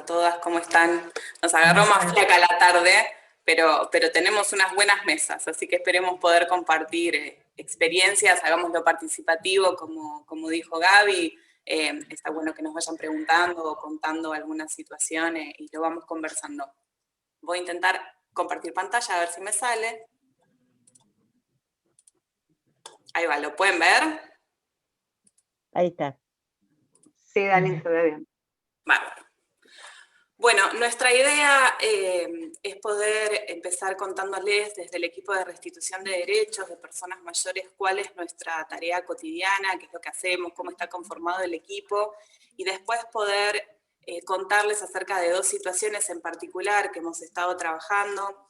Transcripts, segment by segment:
todas, ¿cómo están? Nos agarró más flaca la tarde, pero tenemos unas buenas mesas, así que esperemos poder compartir experiencias, hagámoslo participativo, como dijo Gaby. Está bueno que nos vayan preguntando o contando algunas situaciones y lo vamos conversando. Voy a intentar compartir pantalla, a ver si me sale. Ahí va, ¿lo pueden ver? Ahí está. Sí, Dani, se ve bien. Vale. Bueno, nuestra idea es poder empezar contándoles desde el equipo de restitución de derechos de personas mayores cuál es nuestra tarea cotidiana, qué es lo que hacemos, cómo está conformado el equipo, y después poder contarles acerca de dos situaciones en particular que hemos estado trabajando,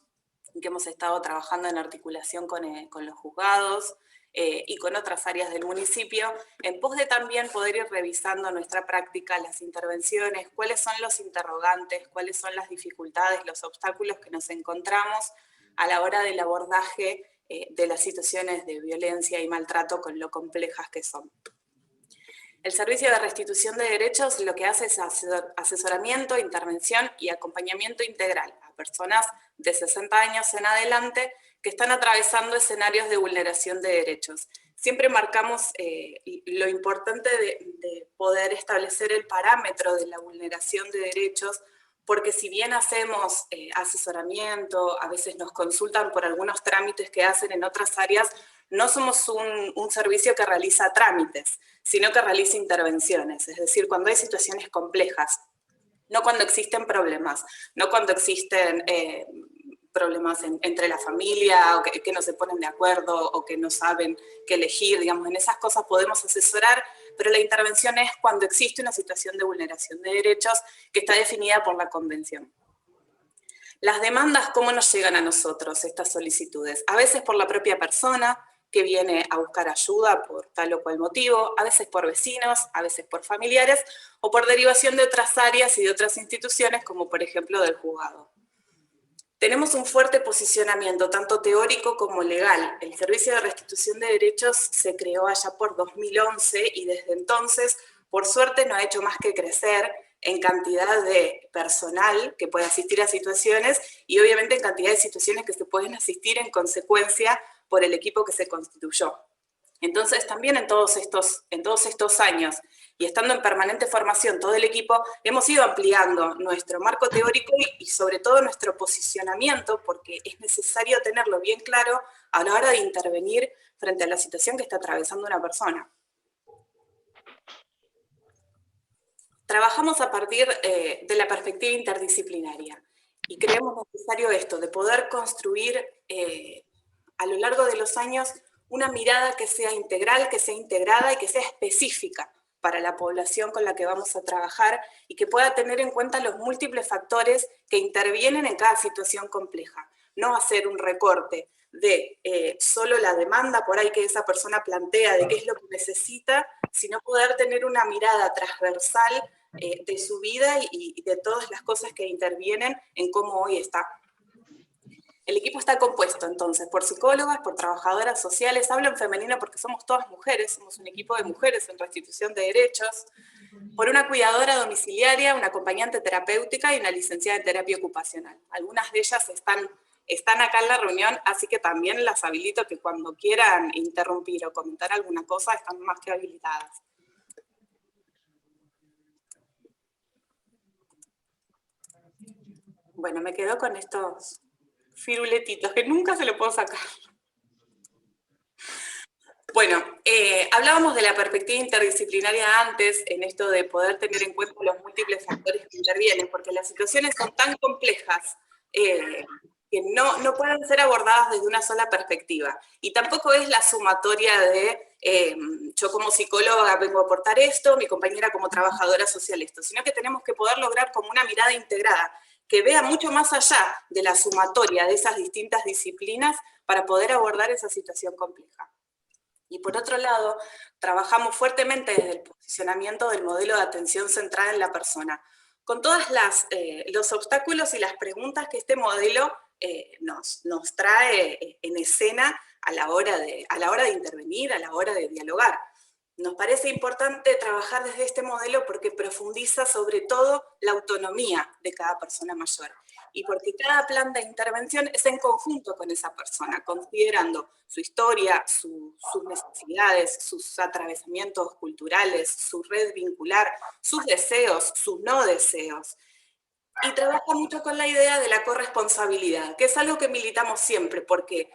en articulación con los juzgados, y con otras áreas del municipio, en pos de también poder ir revisando nuestra práctica, las intervenciones, cuáles son los interrogantes, cuáles son las dificultades, los obstáculos que nos encontramos a la hora del abordaje de las situaciones de violencia y maltrato con lo complejas que son. El Servicio de Restitución de Derechos lo que hace es asesoramiento, intervención y acompañamiento integral a personas de 60 años en adelante que están atravesando escenarios de vulneración de derechos. Siempre marcamos lo importante de poder establecer el parámetro de la vulneración de derechos, porque si bien hacemos asesoramiento, a veces nos consultan por algunos trámites que hacen en otras áreas, no somos un servicio que realiza trámites, sino que realiza intervenciones, es decir, cuando hay situaciones complejas, no cuando existen problemas, no cuando existen problemas entre la familia, o que no se ponen de acuerdo, o que no saben qué elegir, digamos, en esas cosas podemos asesorar, pero la intervención es cuando existe una situación de vulneración de derechos que está definida por la Convención. Las demandas, ¿cómo nos llegan a nosotros estas solicitudes? A veces por la propia persona que viene a buscar ayuda por tal o cual motivo, a veces por vecinos, a veces por familiares, o por derivación de otras áreas y de otras instituciones, como por ejemplo del juzgado. Tenemos un fuerte posicionamiento, tanto teórico como legal. El Servicio de Restitución de Derechos se creó allá por 2011 y desde entonces, por suerte, no ha hecho más que crecer en cantidad de personal que puede asistir a situaciones y obviamente en cantidad de situaciones que se pueden asistir en consecuencia por el equipo que se constituyó. Entonces, también en todos estos años, y estando en permanente formación todo el equipo, hemos ido ampliando nuestro marco teórico y sobre todo nuestro posicionamiento, porque es necesario tenerlo bien claro a la hora de intervenir frente a la situación que está atravesando una persona. Trabajamos a partir de la perspectiva interdisciplinaria y creemos necesario esto, de poder construir a lo largo de los años una mirada que sea integral, que sea integrada y que sea específica para la población con la que vamos a trabajar y que pueda tener en cuenta los múltiples factores que intervienen en cada situación compleja. No hacer un recorte de solo la demanda por ahí que esa persona plantea de qué es lo que necesita, sino poder tener una mirada transversal de su vida y de todas las cosas que intervienen en cómo hoy está. El equipo está compuesto, entonces, por psicólogas, por trabajadoras sociales, hablo en femenino porque somos todas mujeres, somos un equipo de mujeres en restitución de derechos, por una cuidadora domiciliaria, una acompañante terapéutica y una licenciada en terapia ocupacional. Algunas de ellas están acá en la reunión, así que también las habilito que cuando quieran interrumpir o comentar alguna cosa, están más que habilitadas. Bueno, me quedo con estos firuletitos que nunca se lo puedo sacar. Bueno, hablábamos de la perspectiva interdisciplinaria antes, en esto de poder tener en cuenta los múltiples factores que intervienen, porque las situaciones son tan complejas que no pueden ser abordadas desde una sola perspectiva. Y tampoco es la sumatoria de yo como psicóloga vengo a aportar esto, mi compañera como trabajadora social esto, sino que tenemos que poder lograr como una mirada integrada, que vea mucho más allá de la sumatoria de esas distintas disciplinas para poder abordar esa situación compleja. Y por otro lado, trabajamos fuertemente desde el posicionamiento del modelo de atención centrada en la persona, con todos los obstáculos y las preguntas que este modelo nos trae en escena a la hora de intervenir, a la hora de dialogar. Nos parece importante trabajar desde este modelo porque profundiza sobre todo la autonomía de cada persona mayor y porque cada plan de intervención es en conjunto con esa persona, considerando su historia, sus necesidades, sus atravesamientos culturales, su red vincular, sus deseos, sus no deseos. Y trabaja mucho con la idea de la corresponsabilidad, que es algo que militamos siempre, porque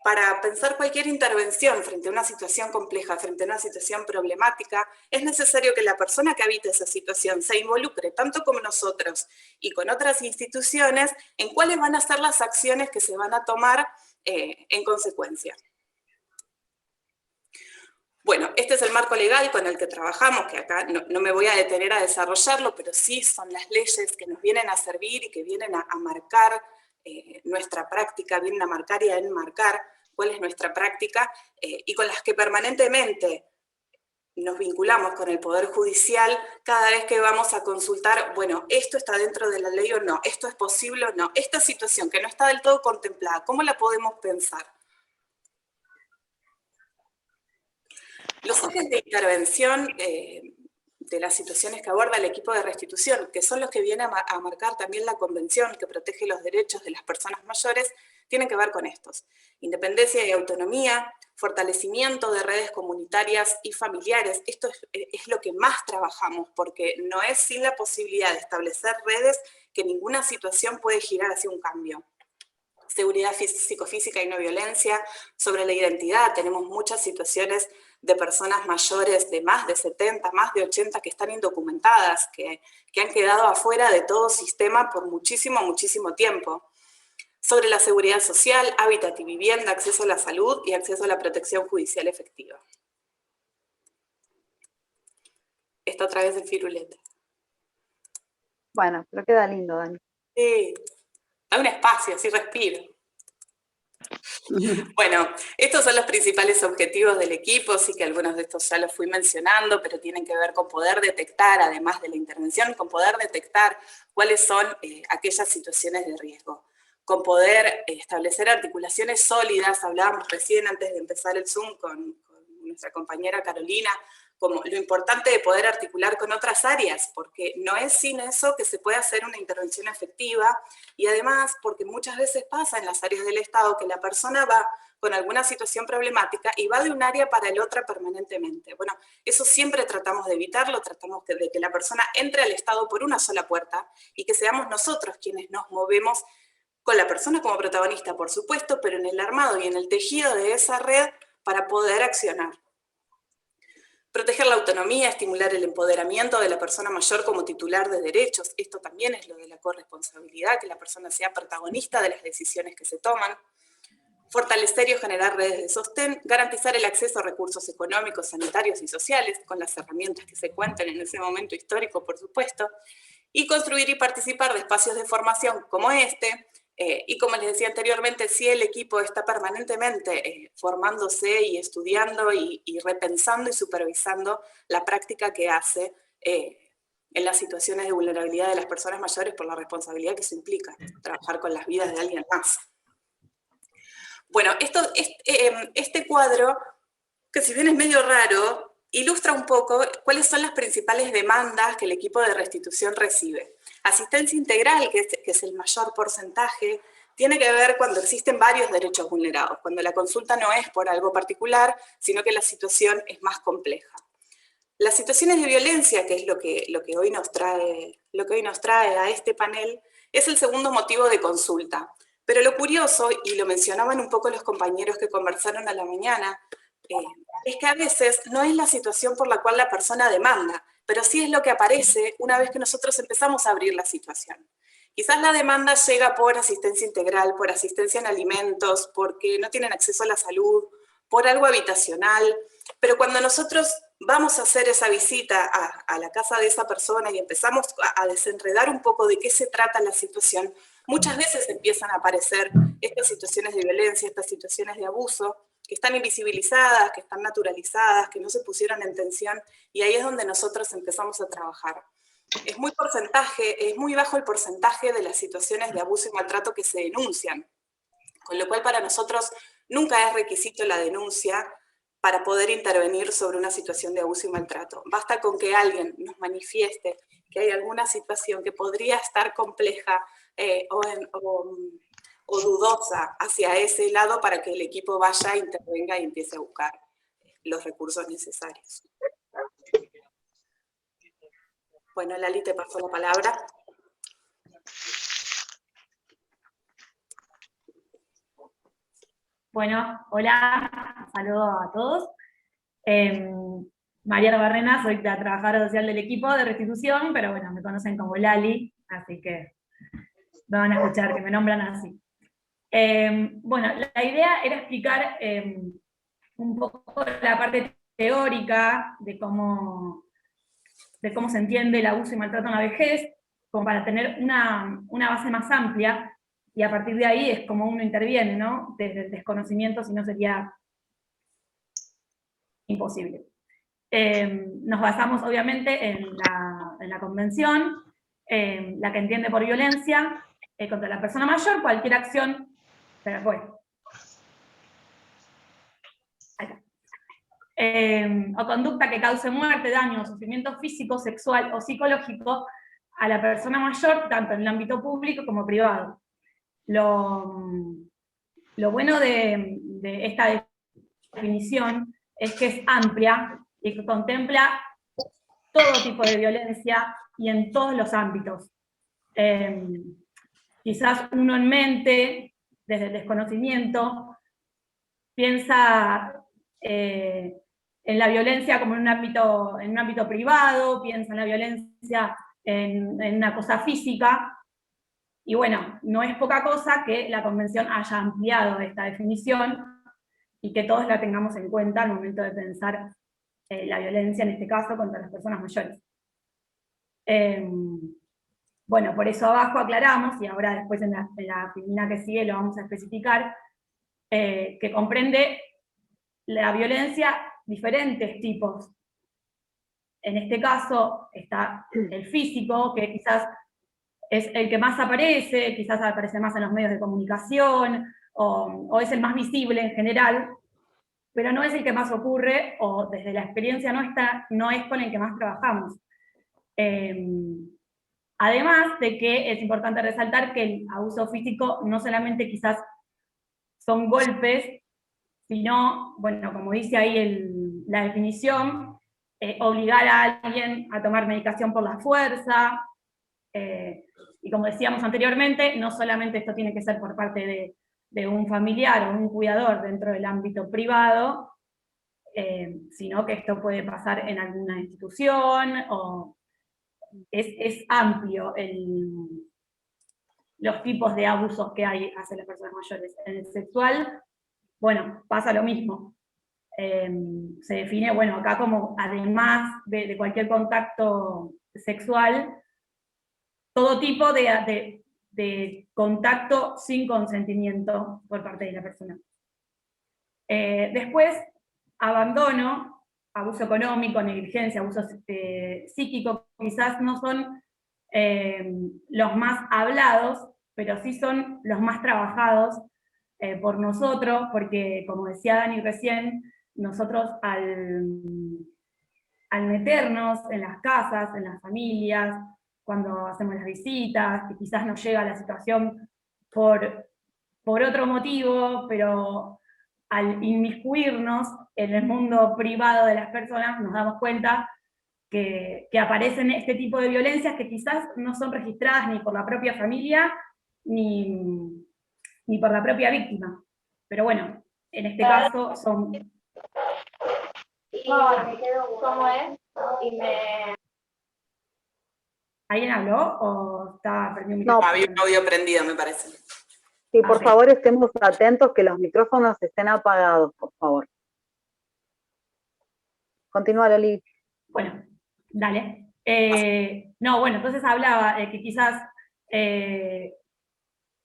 para pensar cualquier intervención frente a una situación compleja, frente a una situación problemática, es necesario que la persona que habita esa situación se involucre, tanto como nosotros y con otras instituciones, en cuáles van a ser las acciones que se van a tomar en consecuencia. Bueno, este es el marco legal con el que trabajamos, que acá no me voy a detener a desarrollarlo, pero sí son las leyes que nos vienen a servir y que vienen a marcar nuestra práctica, vienen a marcar y a enmarcar cuál es nuestra práctica, y con las que permanentemente nos vinculamos con el Poder Judicial cada vez que vamos a consultar, bueno, esto está dentro de la ley o no, esto es posible o no, esta situación que no está del todo contemplada, ¿cómo la podemos pensar? Los ejes de intervención de las situaciones que aborda el equipo de restitución, que son los que vienen a marcar también la convención que protege los derechos de las personas mayores, tienen que ver con estos. Independencia y autonomía, fortalecimiento de redes comunitarias y familiares. Esto es lo que más trabajamos, porque no es sin la posibilidad de establecer redes que ninguna situación puede girar hacia un cambio. Seguridad psicofísica y no violencia, sobre la identidad, tenemos muchas situaciones de personas mayores de más de 70, más de 80 que están indocumentadas, que han quedado afuera de todo sistema por muchísimo, muchísimo tiempo. Sobre la seguridad social, hábitat y vivienda, acceso a la salud y acceso a la protección judicial efectiva. Esta otra vez el firulete. Bueno, pero queda lindo, Dani. Sí, hay un espacio, así respiro. Bueno, estos son los principales objetivos del equipo, sí que algunos de estos ya los fui mencionando, pero tienen que ver con poder detectar, además de la intervención, con poder detectar cuáles son aquellas situaciones de riesgo, con poder establecer articulaciones sólidas. Hablábamos recién antes de empezar el Zoom con nuestra compañera Carolina, como lo importante de poder articular con otras áreas, porque no es sin eso que se puede hacer una intervención efectiva, y además porque muchas veces pasa en las áreas del Estado que la persona va con alguna situación problemática y va de un área para el otra permanentemente. Bueno, eso siempre tratamos de evitarlo, tratamos de que la persona entre al Estado por una sola puerta y que seamos nosotros quienes nos movemos con la persona como protagonista, por supuesto, pero en el armado y en el tejido de esa red para poder accionar. Proteger la autonomía, estimular el empoderamiento de la persona mayor como titular de derechos. Esto también es lo de la corresponsabilidad, que la persona sea protagonista de las decisiones que se toman. Fortalecer y generar redes de sostén, garantizar el acceso a recursos económicos, sanitarios y sociales, con las herramientas que se cuentan en ese momento histórico, por supuesto, y construir y participar de espacios de formación como este, y como les decía anteriormente, sí, el equipo está permanentemente formándose y estudiando y repensando y supervisando la práctica que hace en las situaciones de vulnerabilidad de las personas mayores por la responsabilidad que eso implica, trabajar con las vidas de alguien más. Bueno, este cuadro, que si bien es medio raro, ilustra un poco cuáles son las principales demandas que el equipo de restitución recibe. Asistencia integral, que es el mayor porcentaje, tiene que ver cuando existen varios derechos vulnerados, cuando la consulta no es por algo particular, sino que la situación es más compleja. Las situaciones de violencia, que es lo que hoy nos trae a este panel, es el segundo motivo de consulta. Pero lo curioso, y lo mencionaban un poco los compañeros que conversaron a la mañana, es que a veces no es la situación por la cual la persona demanda, pero sí es lo que aparece una vez que nosotros empezamos a abrir la situación. Quizás la demanda llega por asistencia integral, por asistencia en alimentos, porque no tienen acceso a la salud, por algo habitacional, pero cuando nosotros vamos a hacer esa visita a la casa de esa persona y empezamos a desenredar un poco de qué se trata la situación, muchas veces empiezan a aparecer estas situaciones de violencia, estas situaciones de abuso, que están invisibilizadas, que están naturalizadas, que no se pusieron en tensión, y ahí es donde nosotros empezamos a trabajar. Es muy bajo el porcentaje de las situaciones de abuso y maltrato que se denuncian, con lo cual para nosotros nunca es requisito la denuncia, para poder intervenir sobre una situación de abuso y maltrato. Basta con que alguien nos manifieste que hay alguna situación que podría estar compleja o dudosa hacia ese lado para que el equipo vaya, intervenga y empiece a buscar los recursos necesarios. Bueno, Lali, te paso la palabra. Bueno, hola, saludos a todos. Mariana Barrena, soy la trabajadora social del equipo de restitución, pero bueno, me conocen como Lali, así que me van a escuchar que me nombran así. Bueno, la idea era explicar un poco la parte teórica de cómo se entiende el abuso y maltrato en la vejez, como para tener una base más amplia, y a partir de ahí es como uno interviene, ¿no? Desde el desconocimiento, si no sería imposible. Nos basamos obviamente en la convención, la que entiende por violencia contra la persona mayor cualquier acción, pero bueno, o conducta que cause muerte, daño o sufrimiento físico, sexual o psicológico a la persona mayor, tanto en el ámbito público como privado. Lo bueno de esta definición es que es amplia y que contempla todo tipo de violencia y en todos los ámbitos. Quizás uno en mente, desde el desconocimiento, piensa en la violencia como en un ámbito privado, piensa en la violencia en una cosa física, y bueno, no es poca cosa que la Convención haya ampliado esta definición y que todos la tengamos en cuenta al momento de pensar la violencia, en este caso, contra las personas mayores. Bueno, por eso abajo aclaramos, y ahora después en la filmina que sigue lo vamos a especificar, que comprende la violencia diferentes tipos. En este caso está el físico, que quizás es el que más aparece, quizás aparece más en los medios de comunicación, o es el más visible en general, pero no es el que más ocurre, o desde la experiencia no es con el que más trabajamos. Además de que es importante resaltar que el abuso físico no solamente quizás son golpes, sino, bueno, como dice ahí la definición, obligar a alguien a tomar medicación por la fuerza, y como decíamos anteriormente, no solamente esto tiene que ser por parte de un familiar o un cuidador dentro del ámbito privado, sino que esto puede pasar en alguna institución, o es amplio los tipos de abusos que hay hacia las personas mayores. En el sexual, bueno, pasa lo mismo. Se define, bueno, acá como además de cualquier contacto sexual, todo tipo de contacto sin consentimiento por parte de la persona. Después, abandono, abuso económico, negligencia, abuso psíquico, quizás no son los más hablados, pero sí son los más trabajados por nosotros, porque como decía Dani recién, nosotros al meternos en las casas, en las familias, cuando hacemos las visitas, que quizás nos llega la situación por otro motivo, pero al inmiscuirnos en el mundo privado de las personas, nos damos cuenta que aparecen este tipo de violencias que quizás no son registradas ni por la propia familia, ni por la propia víctima. Pero bueno, en este caso son... ¿Cómo es? ¿Alguien habló o está prendido mi No. Había un audio prendido, me parece. Sí, por sí. favor estemos atentos que los micrófonos estén apagados, por favor. Continúa, Lali. Bueno, dale. No, bueno, entonces hablaba de que quizás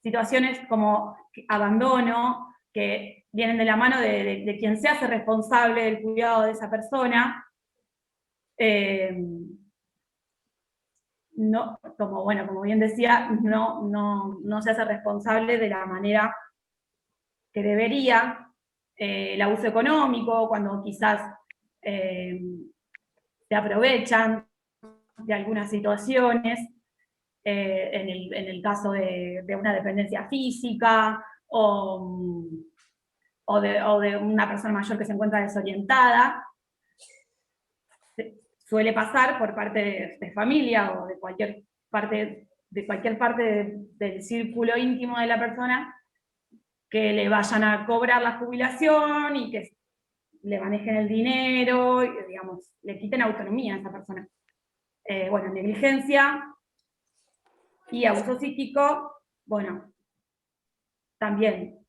situaciones como abandono, que vienen de la mano de quien se hace responsable del cuidado de esa persona, no, como bien decía, no se hace responsable de la manera que debería, el abuso económico, cuando quizás se aprovechan de algunas situaciones, en el caso de una dependencia física, o de una persona mayor que se encuentra desorientada. Suele pasar por parte de familia o de cualquier parte del círculo íntimo de la persona, que le vayan a cobrar la jubilación y que le manejen el dinero, y, digamos, le quiten autonomía a esa persona. Bueno, negligencia y abuso psíquico, bueno, también,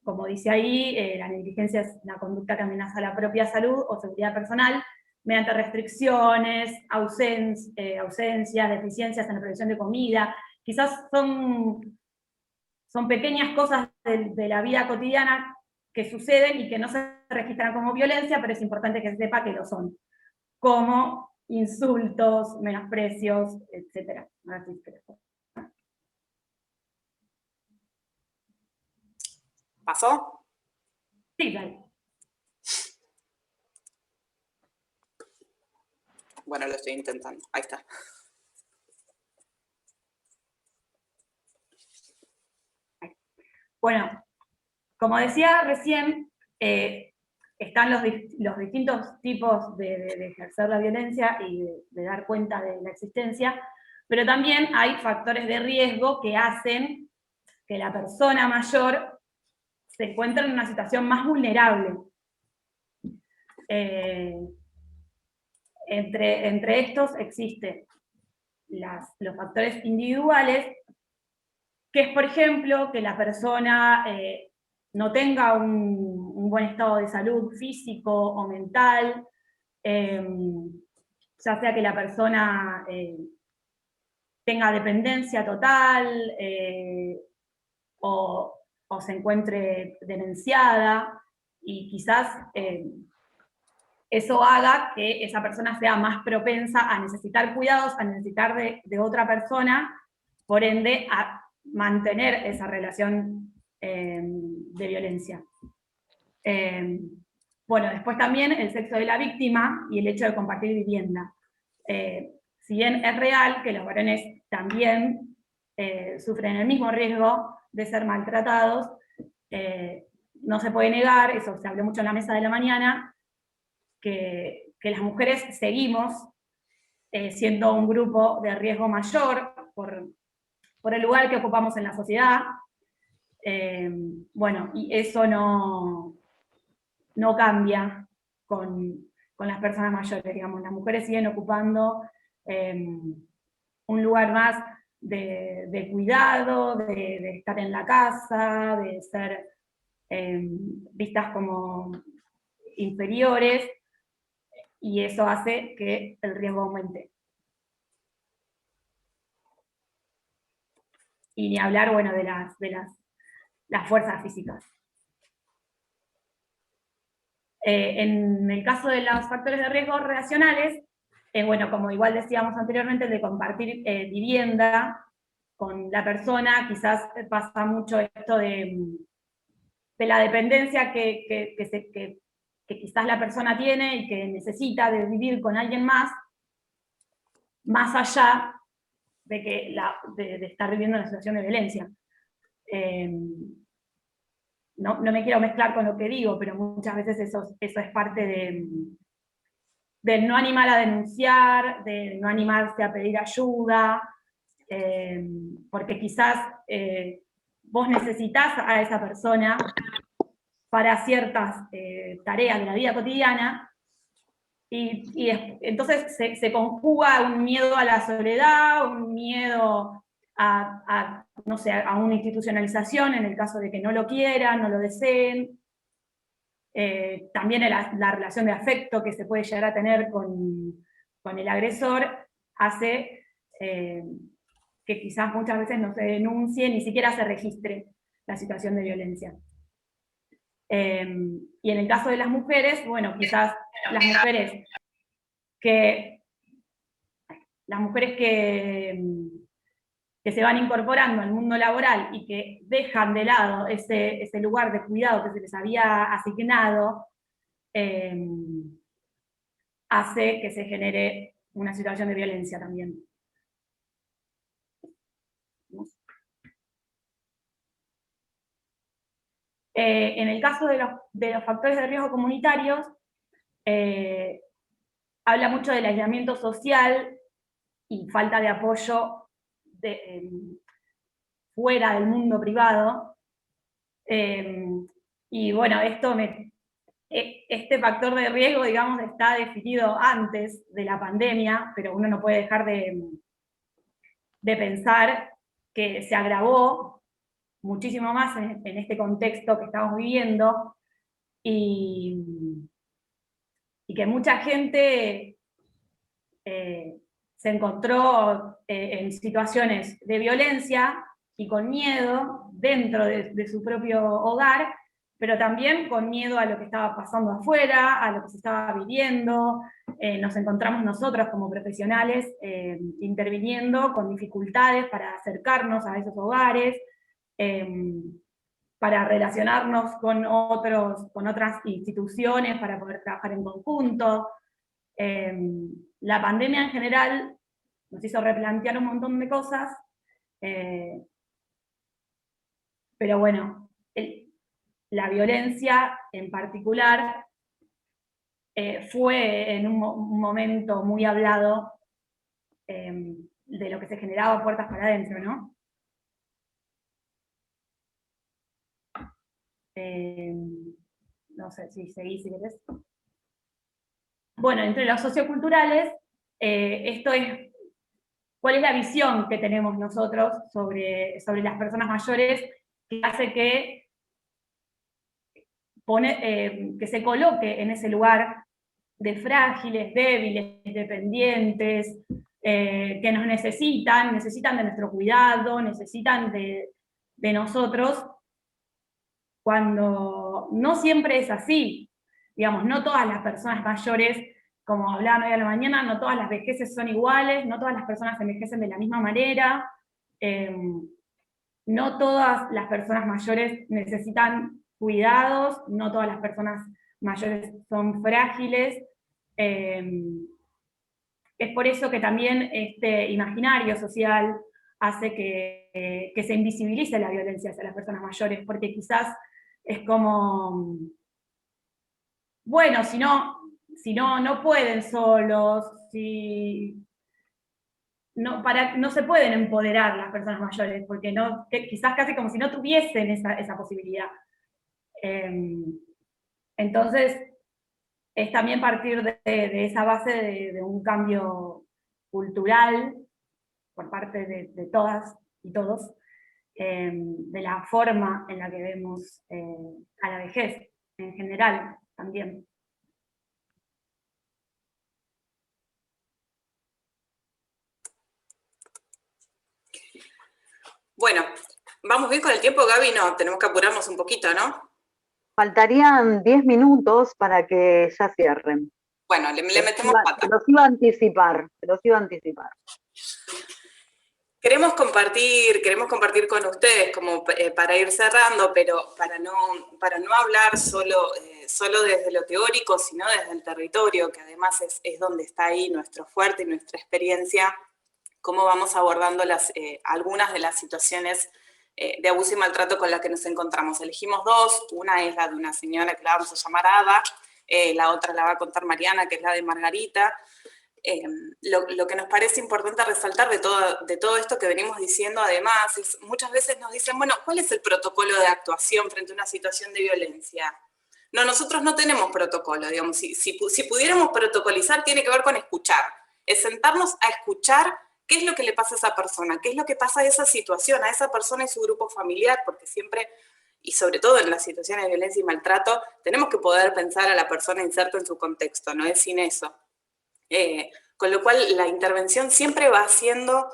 como dice ahí, la negligencia es una conducta que amenaza la propia salud o seguridad personal, mediante restricciones, ausencias, deficiencias en la provisión de comida. Quizás son pequeñas cosas de la vida cotidiana que suceden y que no se registran como violencia, pero es importante que se sepa que lo son, como insultos, menosprecios, etc. ¿Pasó? Sí, dale. Bueno, lo estoy intentando. Ahí está. Bueno, como decía recién, están los distintos tipos de ejercer la violencia y de dar cuenta de la existencia, pero también hay factores de riesgo que hacen que la persona mayor se encuentre en una situación más vulnerable. Entre estos existen los factores individuales, que es, por ejemplo, que la persona no tenga un buen estado de salud físico o mental, ya sea que la persona tenga dependencia total, o se encuentre demenciada, y quizás eso haga que esa persona sea más propensa a necesitar cuidados, a necesitar de otra persona, por ende a mantener esa relación de violencia. Bueno, después también el sexo de la víctima y el hecho de compartir vivienda. Si bien es real que los varones también sufren el mismo riesgo de ser maltratados, no se puede negar, eso se habló mucho en la mesa de la mañana, que las mujeres seguimos siendo un grupo de riesgo mayor por el lugar que ocupamos en la sociedad. Bueno, y eso no cambia con las personas mayores, digamos. Las mujeres siguen ocupando un lugar más de cuidado, de estar en la casa, de ser vistas como inferiores, y eso hace que el riesgo aumente. Y ni hablar, bueno, de las fuerzas físicas. En el caso de los factores de riesgo relacionales, bueno, como igual decíamos anteriormente, el de compartir vivienda con la persona, quizás pasa mucho esto de la dependencia que quizás la persona tiene y que necesita de vivir con alguien más allá de estar viviendo una situación de violencia. No me quiero mezclar con lo que digo, pero muchas veces eso es parte del no animar a denunciar, de no animarse a pedir ayuda, porque quizás vos necesitas a esa persona para ciertas tareas de la vida cotidiana, y entonces se conjuga un miedo a la soledad, un miedo no sé, a una institucionalización en el caso de que no lo quieran, no lo deseen. También la relación de afecto que se puede llegar a tener con el agresor hace que quizás muchas veces no se denuncie, ni siquiera se registre la situación de violencia. Y en el caso de las mujeres, bueno, quizás las mujeres que que se van incorporando al mundo laboral y que dejan de lado ese lugar de cuidado que se les había asignado, hace que se genere una situación de violencia también. En el caso de los factores de riesgo comunitarios, habla mucho del aislamiento social y falta de apoyo fuera del mundo privado. Y bueno, este factor de riesgo, digamos, está definido antes de la pandemia, pero uno no puede dejar de pensar que se agravó muchísimo más en este contexto que estamos viviendo, y que mucha gente se encontró en situaciones de violencia y con miedo dentro de su propio hogar, pero también con miedo a lo que estaba pasando afuera, a lo que se estaba viviendo. Nos encontramos nosotros como profesionales interviniendo con dificultades para acercarnos a esos hogares, para relacionarnos con otras instituciones, para poder trabajar en conjunto. La pandemia en general nos hizo replantear un montón de cosas, pero bueno, la violencia en particular fue en un momento muy hablado de lo que se generaba puertas para adentro, ¿no? No sé si seguís, si querés. Bueno, entre los socioculturales, esto es, ¿cuál es la visión que tenemos nosotros sobre las personas mayores que hace que se coloque en ese lugar de frágiles, débiles, dependientes, que nos necesitan de nuestro cuidado, necesitan de nosotros, cuando no siempre es así? Digamos, no todas las personas mayores, como hablaban hoy a la mañana, no todas las vejeces son iguales, no todas las personas envejecen de la misma manera, no todas las personas mayores necesitan cuidados, no todas las personas mayores son frágiles. Es por eso que también este imaginario social hace que se invisibilice la violencia hacia las personas mayores, porque quizás es como, bueno, si no pueden solos, no se pueden empoderar las personas mayores, porque quizás casi como si no tuviesen esa posibilidad. Entonces, es también partir de esa base de un cambio cultural por parte de todas y todos, de la forma en la que vemos a la vejez en general también. Bueno, ¿vamos bien con el tiempo, Gaby? No, tenemos que apurarnos un poquito, ¿no? Faltarían 10 minutos para que ya cierren. Bueno, le metemos pata. Los iba a anticipar. Queremos compartir con ustedes, como para ir cerrando, pero para no hablar solo desde lo teórico, sino desde el territorio, que además es donde está ahí nuestro fuerte y nuestra experiencia, cómo vamos abordando algunas de las situaciones de abuso y maltrato con las que nos encontramos. Elegimos dos, una es la de una señora que la vamos a llamar Ada, la otra la va a contar Mariana, que es la de Margarita. Lo que nos parece importante resaltar de todo esto que venimos diciendo, además, es muchas veces nos dicen, bueno, ¿cuál es el protocolo de actuación frente a una situación de violencia? No, nosotros no tenemos protocolo, digamos, si pudiéramos protocolizar, tiene que ver con escuchar, es sentarnos a escuchar qué es lo que le pasa a esa persona, qué es lo que pasa a esa situación, a esa persona y su grupo familiar, porque siempre, y sobre todo en las situaciones de violencia y maltrato, tenemos que poder pensar a la persona inserta en su contexto, no es sin eso. Con lo cual la intervención siempre va haciendo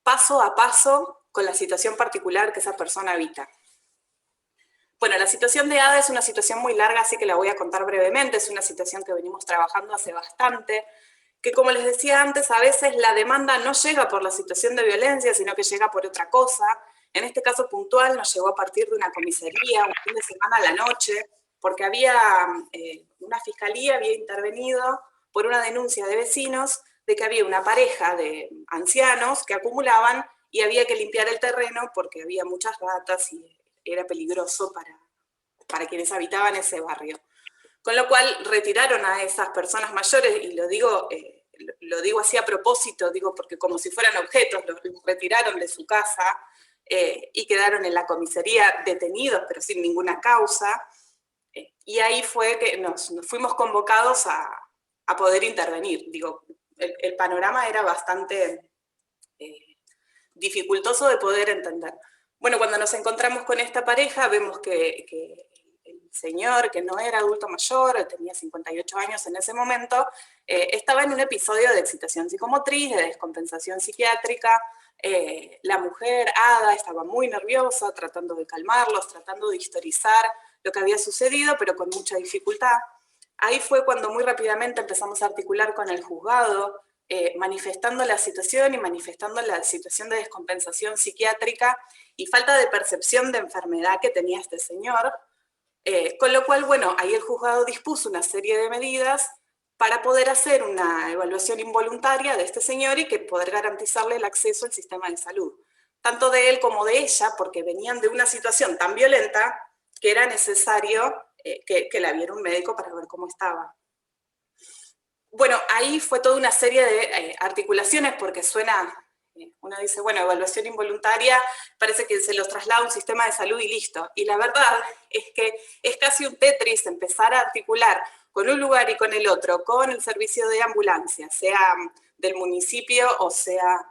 paso a paso con la situación particular que esa persona habita. Bueno, la situación de Ada es una situación muy larga, así que la voy a contar brevemente. Es una situación que venimos trabajando hace bastante. que como les decía antes, a veces la demanda no llega por la situación de violencia, sino que llega por otra cosa. En este caso puntual nos llegó a partir de una comisaría, un fin de semana a la noche, porque una fiscalía había intervenido por una denuncia de vecinos de que había una pareja de ancianos que acumulaban y había que limpiar el terreno porque había muchas ratas y era peligroso para quienes habitaban ese barrio. Con lo cual retiraron a esas personas mayores, y lo digo así a propósito, digo porque como si fueran objetos, los retiraron de su casa y quedaron en la comisaría detenidos, pero sin ninguna causa. Y ahí fue que nos fuimos convocados a poder intervenir. Digo, el panorama era bastante dificultoso de poder entender. Bueno, cuando nos encontramos con esta pareja, vemos que el señor, que no era adulto mayor, tenía 58 años en ese momento, estaba en un episodio de excitación psicomotriz, de descompensación psiquiátrica. La mujer, Ada, estaba muy nerviosa, tratando de calmarlos, tratando de historizar lo que había sucedido, pero con mucha dificultad. Ahí fue cuando muy rápidamente empezamos a articular con el juzgado, manifestando la situación y manifestando la situación de descompensación psiquiátrica y falta de percepción de enfermedad que tenía este señor, con lo cual, bueno, ahí el juzgado dispuso una serie de medidas para poder hacer una evaluación involuntaria de este señor y que poder garantizarle el acceso al sistema de salud, tanto de él como de ella, porque venían de una situación tan violenta que era necesario que la viera un médico para ver cómo estaba. Bueno, ahí fue toda una serie de articulaciones, porque suena, uno dice, bueno, evaluación involuntaria, parece que se los traslada a un sistema de salud y listo. Y la verdad es que es casi un Tetris empezar a articular con un lugar y con el otro, con el servicio de ambulancia, sea del municipio o sea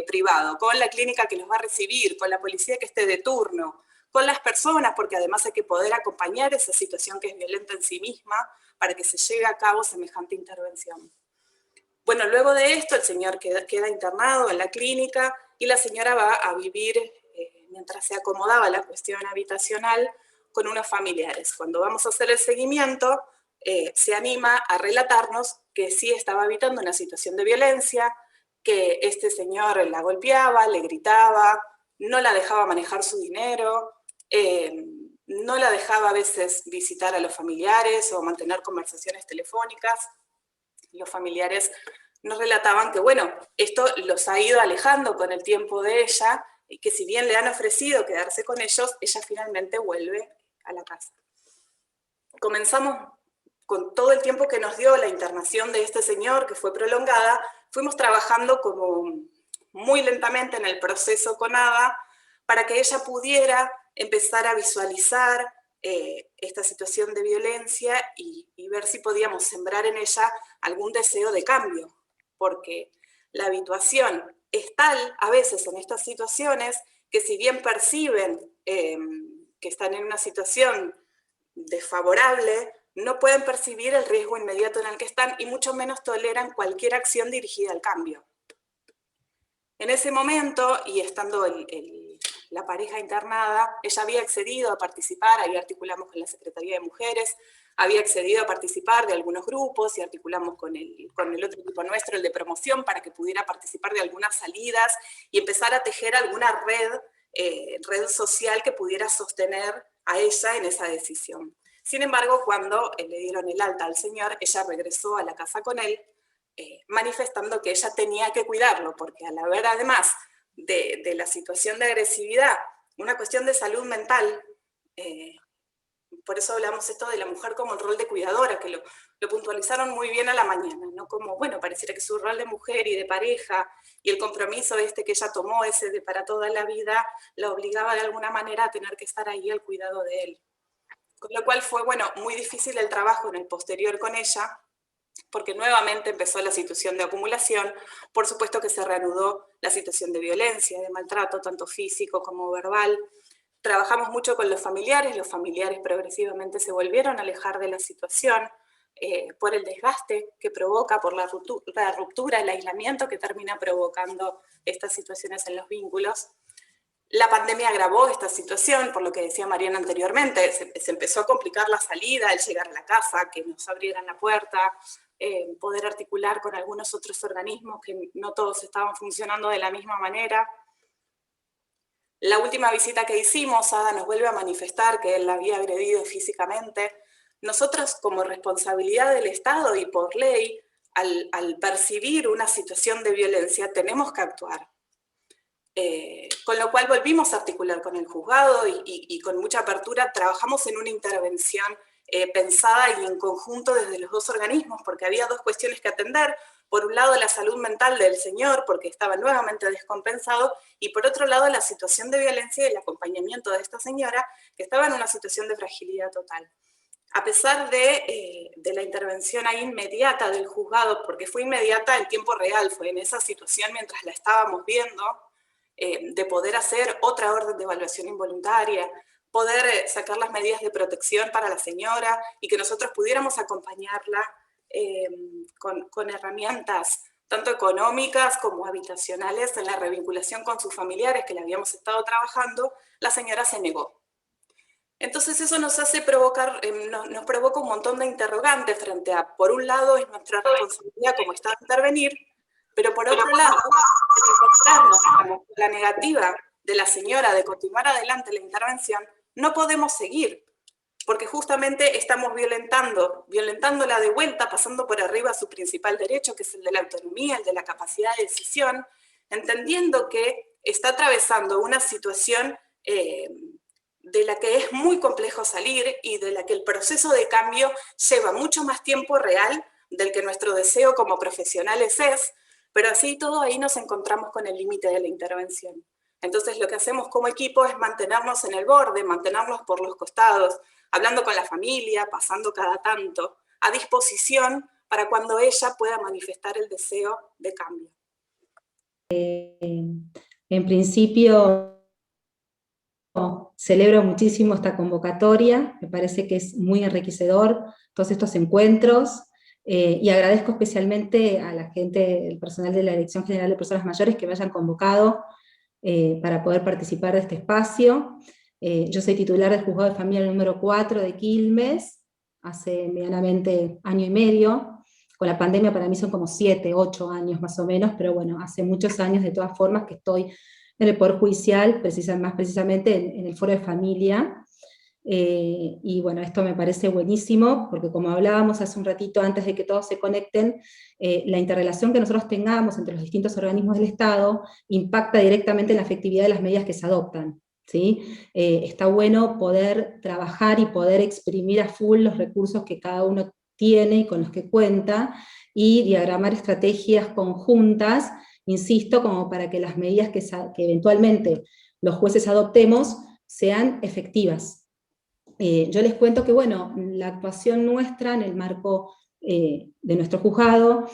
privado, con la clínica que los va a recibir, con la policía que esté de turno, con las personas, porque además hay que poder acompañar esa situación que es violenta en sí misma para que se lleve a cabo semejante intervención. Bueno, luego de esto el señor queda internado en la clínica y la señora va a vivir, mientras se acomodaba la cuestión habitacional, con unos familiares. Cuando vamos a hacer el seguimiento, se anima a relatarnos que sí estaba habitando una situación de violencia, que este señor la golpeaba, le gritaba, no la dejaba manejar su dinero, no la dejaba a veces visitar a los familiares o mantener conversaciones telefónicas. Los familiares nos relataban que, bueno, esto los ha ido alejando con el tiempo de ella, y que si bien le han ofrecido quedarse con ellos, ella finalmente vuelve a la casa. Comenzamos con todo el tiempo que nos dio la internación de este señor, que fue prolongada, fuimos trabajando como muy lentamente en el proceso con Ada, para que ella pudiera empezar a visualizar esta situación de violencia y ver si podíamos sembrar en ella algún deseo de cambio, porque la habituación es tal a veces en estas situaciones que si bien perciben que están en una situación desfavorable, no pueden percibir el riesgo inmediato en el que están y mucho menos toleran cualquier acción dirigida al cambio. En ese momento, y estando la pareja internada, ella había accedido a participar, ahí articulamos con la Secretaría de Mujeres, había accedido a participar de algunos grupos y articulamos con el otro equipo nuestro, el de promoción, para que pudiera participar de algunas salidas y empezar a tejer alguna red social que pudiera sostener a ella en esa decisión. Sin embargo, cuando le dieron el alta al señor, ella regresó a la casa con él, manifestando que ella tenía que cuidarlo, porque al haber además de la situación de agresividad, una cuestión de salud mental, por eso hablamos esto de la mujer como el rol de cuidadora, que lo puntualizaron muy bien a la mañana, ¿no? Como, bueno, pareciera que su rol de mujer y de pareja, y el compromiso que ella tomó, ese de para toda la vida, la obligaba de alguna manera a tener que estar ahí al cuidado de él. Con lo cual fue, bueno, muy difícil el trabajo en el posterior con ella, porque nuevamente empezó la situación de acumulación, por supuesto que se reanudó la situación de violencia, de maltrato, tanto físico como verbal. Trabajamos mucho con los familiares progresivamente se volvieron a alejar de la situación por el desgaste que provoca, por la ruptura, el aislamiento que termina provocando estas situaciones en los vínculos. La pandemia agravó esta situación, por lo que decía Mariana anteriormente, se empezó a complicar la salida, el llegar a la casa, que nos abrieran la puerta, poder articular con algunos otros organismos que no todos estaban funcionando de la misma manera. La última visita que hicimos, Ada nos vuelve a manifestar que él la había agredido físicamente. Nosotros, como responsabilidad del Estado y por ley, al percibir una situación de violencia, tenemos que actuar. Con lo cual volvimos a articular con el juzgado y con mucha apertura trabajamos en una intervención pensada y en conjunto desde los dos organismos, porque había dos cuestiones que atender. Por un lado, la salud mental del señor, porque estaba nuevamente descompensado, y por otro lado, la situación de violencia y el acompañamiento de esta señora, que estaba en una situación de fragilidad total. A pesar de la intervención ahí inmediata del juzgado, porque fue inmediata en tiempo real, fue en esa situación mientras la estábamos viendo, de poder hacer otra orden de evaluación involuntaria, poder sacar las medidas de protección para la señora y que nosotros pudiéramos acompañarla con herramientas tanto económicas como habitacionales en la revinculación con sus familiares que le habíamos estado trabajando, la señora se negó. Entonces eso nos hace provocar, nos provoca un montón de interrogantes frente a, por un lado, es nuestra responsabilidad como Estado intervenir, pero por otro lado, encontrarnos con la negativa de la señora de continuar adelante la intervención, no podemos seguir, porque justamente estamos violentándola de vuelta, pasando por arriba su principal derecho, que es el de la autonomía, el de la capacidad de decisión, entendiendo que está atravesando una situación de la que es muy complejo salir y de la que el proceso de cambio lleva mucho más tiempo real del que nuestro deseo como profesionales es, pero así todo ahí nos encontramos con el límite de la intervención. Entonces lo que hacemos como equipo es mantenernos en el borde, mantenernos por los costados, hablando con la familia, pasando cada tanto, a disposición para cuando ella pueda manifestar el deseo de cambio. En principio, celebro muchísimo esta convocatoria, me parece que es muy enriquecedor todos estos encuentros, y agradezco especialmente a la gente, el personal de la Dirección General de Personas Mayores que me hayan convocado para poder participar de este espacio. Yo soy titular del Juzgado de Familia número 4 de Quilmes, hace medianamente año y medio. Con la pandemia para mí son como 7, 8 años más o menos, pero bueno, hace muchos años de todas formas que estoy en el Poder Judicial, más precisamente en el Foro de Familia. Y bueno, esto me parece buenísimo, porque como hablábamos hace un ratito antes de que todos se conecten, la interrelación que nosotros tengamos entre los distintos organismos del Estado impacta directamente en la efectividad de las medidas que se adoptan, ¿sí? Está bueno poder trabajar y poder exprimir a full los recursos que cada uno tiene y con los que cuenta, y diagramar estrategias conjuntas, insisto, como para que las medidas que eventualmente los jueces adoptemos sean efectivas. Yo les cuento que, bueno, la actuación nuestra en el marco de nuestro juzgado,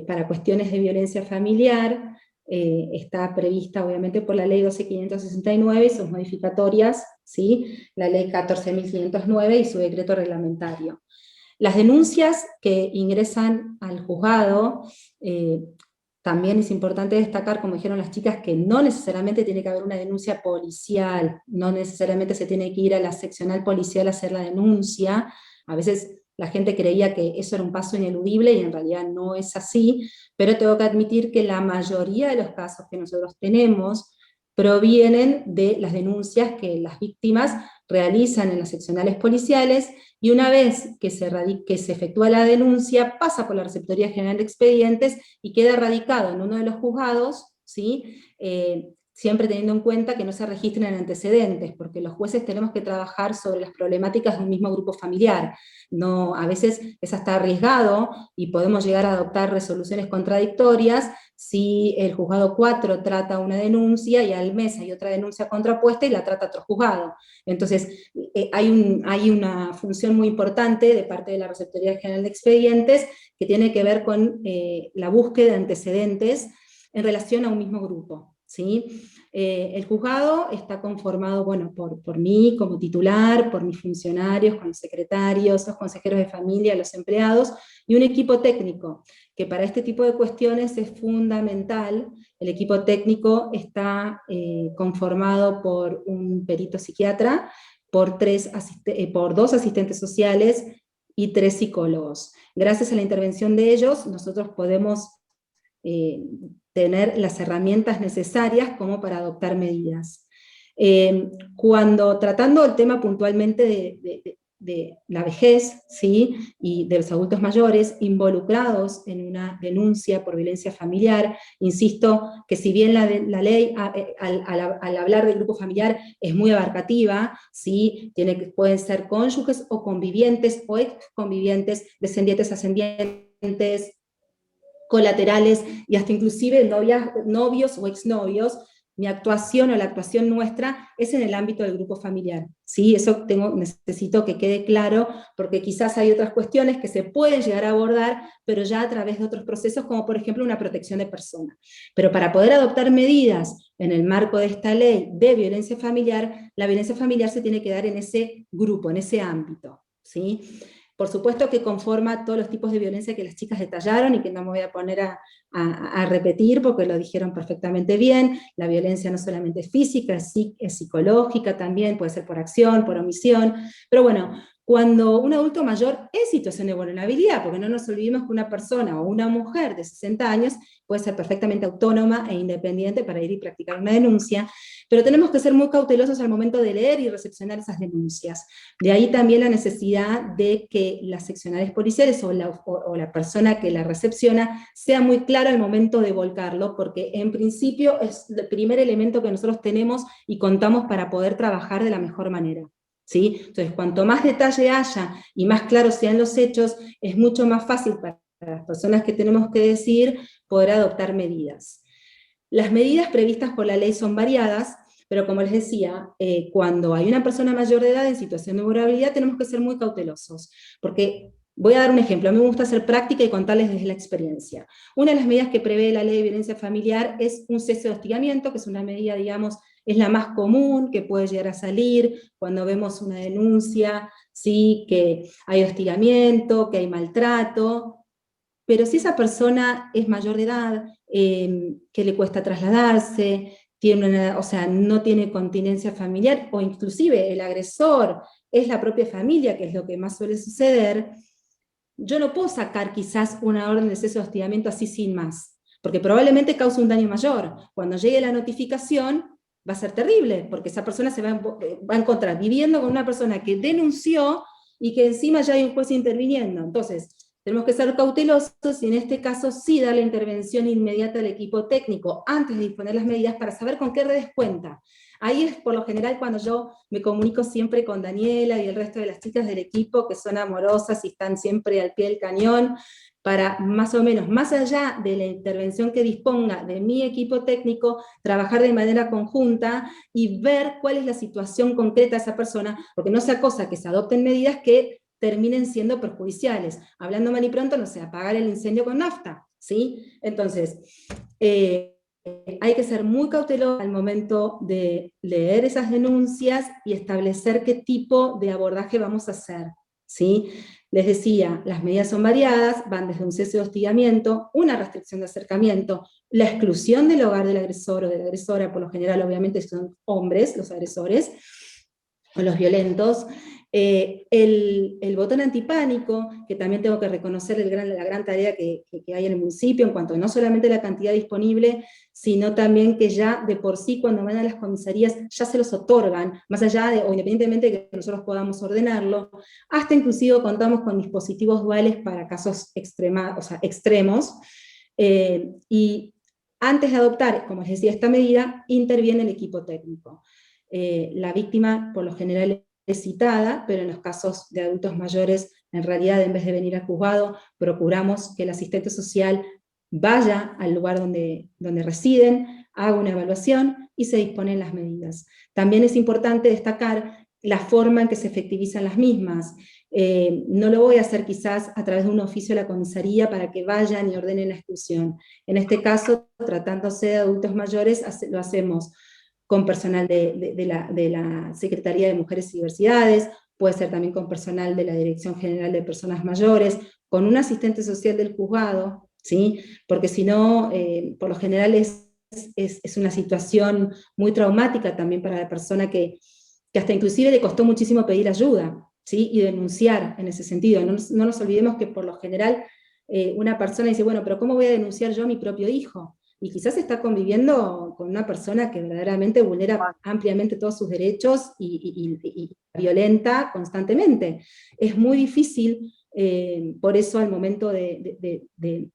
para cuestiones de violencia familiar, está prevista obviamente por la ley 12.569 y sus modificatorias, ¿sí? La ley 14.509 y su decreto reglamentario. Las denuncias que ingresan al juzgado, también es importante destacar, como dijeron las chicas, que no necesariamente tiene que haber una denuncia policial, no necesariamente se tiene que ir a la seccional policial a hacer la denuncia. A veces la gente creía que eso era un paso ineludible y en realidad no es así, pero tengo que admitir que la mayoría de los casos que nosotros tenemos provienen de las denuncias que las víctimas realizan en las seccionales policiales, y una vez que se efectúa la denuncia, pasa por la Receptoría General de Expedientes y queda radicado en uno de los juzgados, ¿sí? Siempre teniendo en cuenta que no se registren antecedentes, porque los jueces tenemos que trabajar sobre las problemáticas de un mismo grupo familiar. No, a veces es hasta arriesgado y podemos llegar a adoptar resoluciones contradictorias si el juzgado 4 trata una denuncia y al mes hay otra denuncia contrapuesta y la trata otro juzgado. Entonces, hay una función muy importante de parte de la Receptoría General de Expedientes que tiene que ver con la búsqueda de antecedentes en relación a un mismo grupo, ¿sí? El juzgado está conformado, bueno, por mí como titular, por mis funcionarios, con los secretarios, los consejeros de familia, los empleados, y un equipo técnico que para este tipo de cuestiones es fundamental. El equipo técnico está conformado por un perito psiquiatra, por 2 asistentes sociales y 3 psicólogos. Gracias a la intervención de ellos, nosotros podemos tener las herramientas necesarias como para adoptar medidas. Cuando tratando el tema puntualmente de la vejez, ¿sí? Y de los adultos mayores involucrados en una denuncia por violencia familiar, insisto que si bien la ley al hablar de grupo familiar es muy abarcativa, ¿sí? Pueden ser cónyuges o convivientes o exconvivientes, descendientes, ascendientes, colaterales y hasta inclusive novios o exnovios. Mi actuación o la actuación nuestra es en el ámbito del grupo familiar, ¿sí? Eso necesito que quede claro, porque quizás hay otras cuestiones que se pueden llegar a abordar, pero ya a través de otros procesos, como por ejemplo una protección de persona. Pero para poder adoptar medidas en el marco de esta ley de violencia familiar, la violencia familiar se tiene que dar en ese grupo, en ese ámbito, ¿sí? Por supuesto que conforma todos los tipos de violencia que las chicas detallaron y que no me voy a poner a repetir porque lo dijeron perfectamente bien. La violencia no solamente es física, es psicológica también, puede ser por acción, por omisión, pero bueno, cuando un adulto mayor es situación de vulnerabilidad, porque no nos olvidemos que una persona o una mujer de 60 años puede ser perfectamente autónoma e independiente para ir y practicar una denuncia, pero tenemos que ser muy cautelosos al momento de leer y recepcionar esas denuncias. De ahí también la necesidad de que las seccionales policiales o la persona que la recepciona sea muy clara al momento de volcarlo, porque en principio es el primer elemento que nosotros tenemos y contamos para poder trabajar de la mejor manera, ¿sí? Entonces, cuanto más detalle haya y más claros sean los hechos, es mucho más fácil para las personas que tenemos que decir poder adoptar medidas. Las medidas previstas por la ley son variadas, pero como les decía, cuando hay una persona mayor de edad en situación de vulnerabilidad tenemos que ser muy cautelosos, porque voy a dar un ejemplo, a mí me gusta hacer práctica y contarles desde la experiencia. Una de las medidas que prevé la ley de violencia familiar es un cese de hostigamiento, que es una medida, digamos, es la más común que puede llegar a salir cuando vemos una denuncia, ¿sí? Que hay hostigamiento, que hay maltrato, pero si esa persona es mayor de edad, que le cuesta trasladarse, no tiene continencia familiar, o inclusive el agresor es la propia familia, que es lo que más suele suceder, yo no puedo sacar quizás una orden de cese de hostigamiento así sin más, porque probablemente cause un daño mayor. Cuando llegue la notificación va a ser terrible, porque esa persona se va a encontrar viviendo con una persona que denunció y que encima ya hay un juez interviniendo. Entonces, tenemos que ser cautelosos y en este caso sí dar la intervención inmediata del equipo técnico antes de disponer las medidas para saber con qué redes cuenta. Ahí es por lo general cuando yo me comunico siempre con Daniela y el resto de las chicas del equipo que son amorosas y están siempre al pie del cañón, para más o menos, más allá de la intervención que disponga de mi equipo técnico, trabajar de manera conjunta y ver cuál es la situación concreta de esa persona, porque no sea cosa que se adopten medidas que terminen siendo perjudiciales. Hablando mal y pronto, no sé, apagar el incendio con nafta, ¿sí? Entonces, hay que ser muy cauteloso al momento de leer esas denuncias y establecer qué tipo de abordaje vamos a hacer, ¿sí? Les decía, las medidas son variadas, van desde un cese de hostigamiento, una restricción de acercamiento, la exclusión del hogar del agresor o de la agresora, por lo general obviamente son hombres los agresores, o los violentos, el botón antipánico, que también tengo que reconocer la gran tarea que hay en el municipio, en cuanto a no solamente la cantidad disponible, sino también que ya de por sí cuando van a las comisarías ya se los otorgan, más allá de, o independientemente de que nosotros podamos ordenarlo, hasta inclusive contamos con dispositivos duales para casos extremos, y antes de adoptar, como les decía, esta medida, interviene el equipo técnico. La víctima por lo general es citada, pero en los casos de adultos mayores, en realidad en vez de venir al juzgado, procuramos que el asistente social vaya al lugar donde residen, haga una evaluación y se disponen las medidas. También es importante destacar la forma en que se efectivizan las mismas. No lo voy a hacer quizás a través de un oficio de la comisaría para que vayan y ordenen la exclusión. En este caso, tratándose de adultos mayores, lo hacemos con personal de la Secretaría de Mujeres y Diversidades, puede ser también con personal de la Dirección General de Personas Mayores, con un asistente social del juzgado, ¿sí? Porque si no, por lo general es una situación muy traumática también para la persona que hasta inclusive le costó muchísimo pedir ayuda, ¿sí? Y denunciar en ese sentido. No nos olvidemos que por lo general una persona dice, bueno, pero ¿cómo voy a denunciar yo a mi propio hijo? Y quizás está conviviendo con una persona que verdaderamente vulnera ampliamente todos sus derechos y violenta constantemente. Es muy difícil, por eso al momento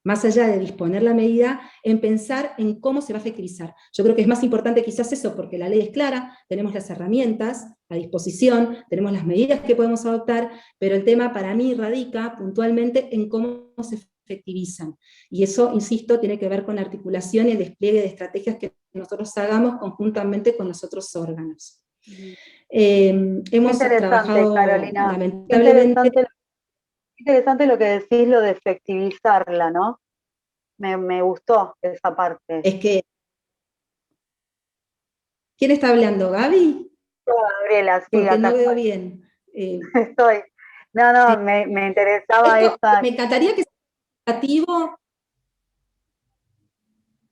más allá de disponer la medida, en pensar en cómo se va a efectivizar. Yo creo que es más importante quizás eso, porque la ley es clara, tenemos las herramientas a disposición, tenemos las medidas que podemos adoptar, pero el tema para mí radica puntualmente en cómo se efectivizan. Y eso, insisto, tiene que ver con la articulación y el despliegue de estrategias que nosotros hagamos conjuntamente con los otros órganos. Hemos trabajado, Carolina, lamentablemente... Interesante lo que decís, lo de efectivizarla, ¿no? Me gustó esa parte. Es que... ¿Quién está hablando? ¿Gaby? Gabriela, sí, porque acá no veo estoy. bien. Estoy. No, sí. me interesaba esta... Me encantaría que sea participativo.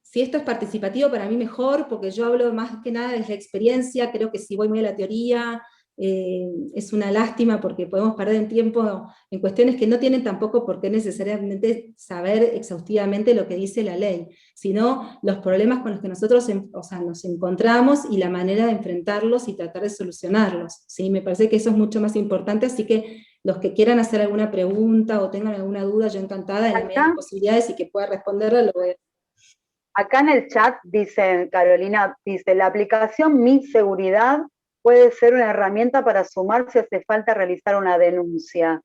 Si esto es participativo, para mí mejor, porque yo hablo más que nada desde la experiencia, creo que si voy muy a la teoría, es una lástima porque podemos perder en tiempo en cuestiones que no tienen tampoco por qué necesariamente saber exhaustivamente lo que dice la ley, sino los problemas con los que nosotros nos encontramos y la manera de enfrentarlos y tratar de solucionarlos. ¿Sí? Me parece que eso es mucho más importante, así que los que quieran hacer alguna pregunta o tengan alguna duda, yo encantada, en la medida de mis posibilidades y que pueda responderla, lo voy a... Acá en el chat dice, Carolina, dice, la aplicación Mi Seguridad puede ser una herramienta para sumar si hace falta realizar una denuncia.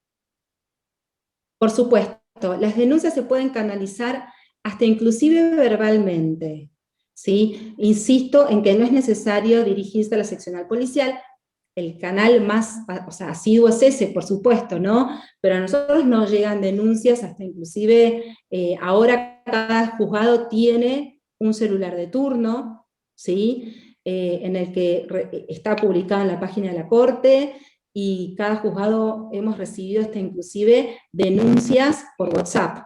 Por supuesto, las denuncias se pueden canalizar hasta inclusive verbalmente, ¿sí? Insisto en que no es necesario dirigirse a la seccional policial, el canal más, asiduo es ese, por supuesto, ¿no? Pero a nosotros nos llegan denuncias, hasta inclusive ahora cada juzgado tiene un celular de turno, ¿sí? En el que está publicado en la página de la Corte, y cada juzgado hemos recibido hasta inclusive denuncias por WhatsApp.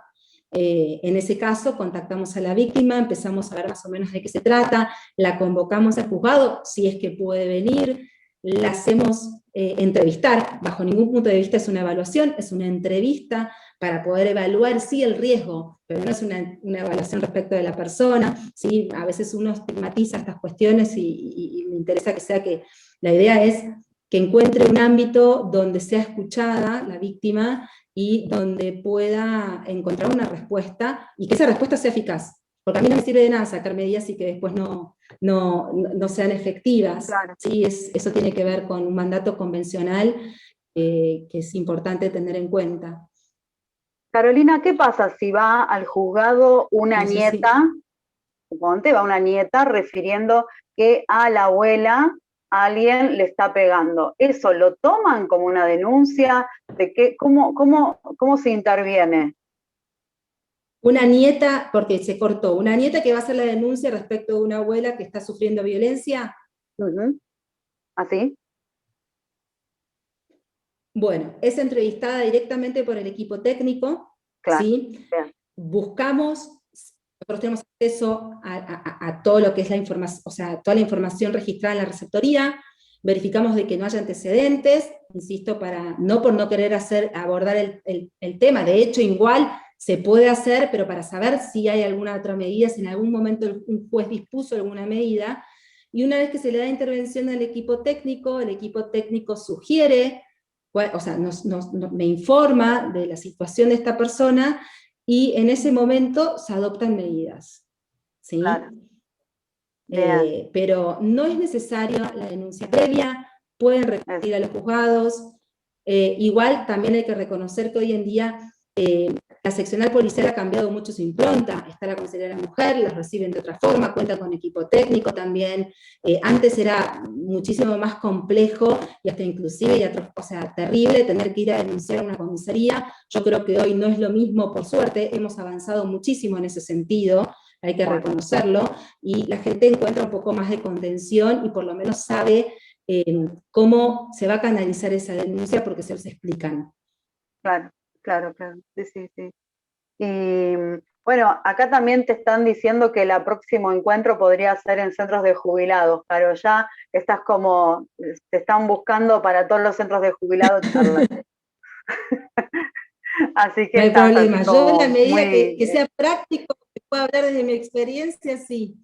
En ese caso contactamos a la víctima, empezamos a ver más o menos de qué se trata, la convocamos al juzgado, si es que puede venir, la hacemos entrevistar, bajo ningún punto de vista es una evaluación, es una entrevista para poder evaluar, sí, el riesgo, pero no es una evaluación respecto de la persona, ¿sí? A veces uno estigmatiza estas cuestiones y me interesa que sea que la idea es que encuentre un ámbito donde sea escuchada la víctima y donde pueda encontrar una respuesta, y que esa respuesta sea eficaz. Porque a mí no me sirve de nada sacar medidas y que después no sean efectivas. Claro. ¿Sí? Eso tiene que ver con un mandato convencional que es importante tener en cuenta. Carolina, ¿qué pasa si va al juzgado una nieta, suponte, va una nieta refiriendo que a la abuela alguien le está pegando? ¿Eso lo toman como una denuncia? ¿De qué, cómo se interviene? Una nieta, porque se cortó, una nieta que va a hacer la denuncia respecto de una abuela que está sufriendo violencia. ¿Así? Bueno, es entrevistada directamente por el equipo técnico, claro. ¿sí? Buscamos, nosotros tenemos acceso a todo lo que es la información, o sea, toda la información registrada en la receptoría, verificamos de que no haya antecedentes, insisto, por no querer abordar el tema, de hecho igual se puede hacer, pero para saber si hay alguna otra medida, si en algún momento un juez dispuso alguna medida, y una vez que se le da intervención al equipo técnico, el equipo técnico sugiere, o sea, me informa de la situación de esta persona, y en ese momento se adoptan medidas. ¿Sí? Claro. Pero no es necesaria la denuncia previa, pueden recurrir a los juzgados. Igual también hay que reconocer que hoy en día la seccional policial ha cambiado mucho su impronta, está la comisaría de la mujer, los reciben de otra forma, cuenta con equipo técnico también, antes era muchísimo más complejo, y hasta inclusive, terrible tener que ir a denunciar a una comisaría. Yo creo que hoy no es lo mismo, por suerte, hemos avanzado muchísimo en ese sentido, hay que reconocerlo, y la gente encuentra un poco más de contención, y por lo menos sabe cómo se va a canalizar esa denuncia, porque se los explican. Claro. Sí. Y Bueno, acá también te están diciendo que el próximo encuentro podría ser en centros de jubilados, Caro, ya estás como, te están buscando para todos los centros de jubilados charlas. Así que No hay estás así problema. Yo en la como medida muy... que sea práctico, que pueda hablar desde mi experiencia, sí.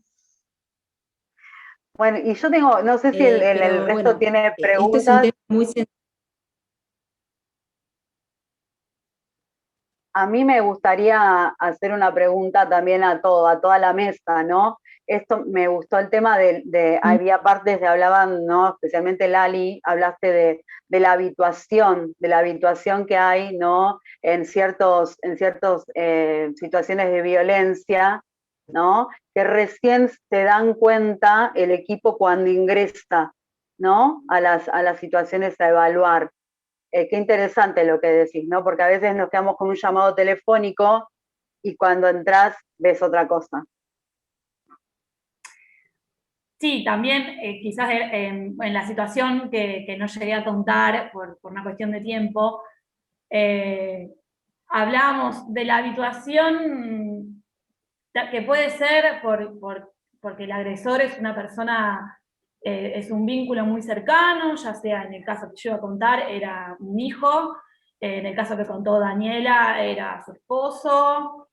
Bueno, y yo tengo, no sé si el Pero resto bueno, tiene este es un preguntas. tema muy sensible. A mí me gustaría hacer una pregunta también a toda la mesa, ¿no? Esto me gustó el tema había partes que hablaban, ¿no? Especialmente Lali, hablaste de la habituación que hay, ¿no? En ciertas situaciones de violencia, ¿no? Que recién se dan cuenta el equipo cuando ingresa, ¿no? A las situaciones a evaluar. Qué interesante lo que decís, ¿no? Porque a veces nos quedamos con un llamado telefónico y cuando entras ves otra cosa. Sí, también quizás en la situación que no llegué a contar por una cuestión de tiempo, hablábamos de la habituación que puede ser porque el agresor es una persona, es un vínculo muy cercano, ya sea en el caso que yo iba a contar era un hijo, en el caso que contó Daniela era su esposo,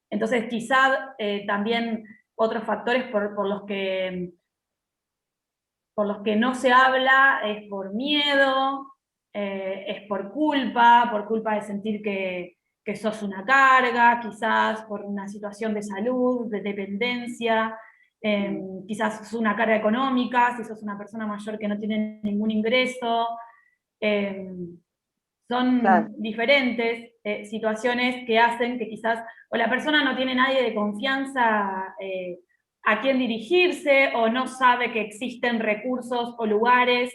entonces quizás también otros factores por los que no se habla es por miedo, es por culpa de sentir que sos una carga, quizás por una situación de salud, de dependencia, quizás sos una carga económica, si sos una persona mayor que no tiene ningún ingreso. Son Claro. diferentes situaciones que hacen que quizás o la persona no tiene nadie de confianza a quien dirigirse, o no sabe que existen recursos o lugares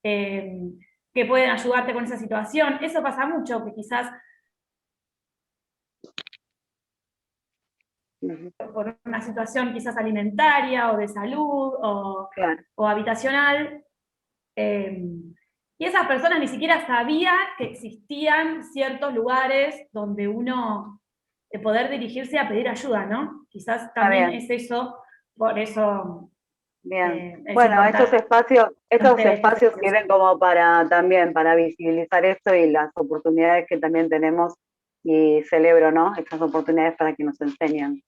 que pueden ayudarte con esa situación. Eso pasa mucho, que quizás por una situación quizás alimentaria o de salud Claro. o habitacional, y esas personas ni siquiera sabían que existían ciertos lugares donde uno poder dirigirse a pedir ayuda, ¿no? Quizás también bien. es eso, por eso Bien. es Bueno, estos importante espacios sirven como también para visibilizar esto y las oportunidades que también tenemos, y celebro, ¿no? Estas oportunidades para que nos enseñen.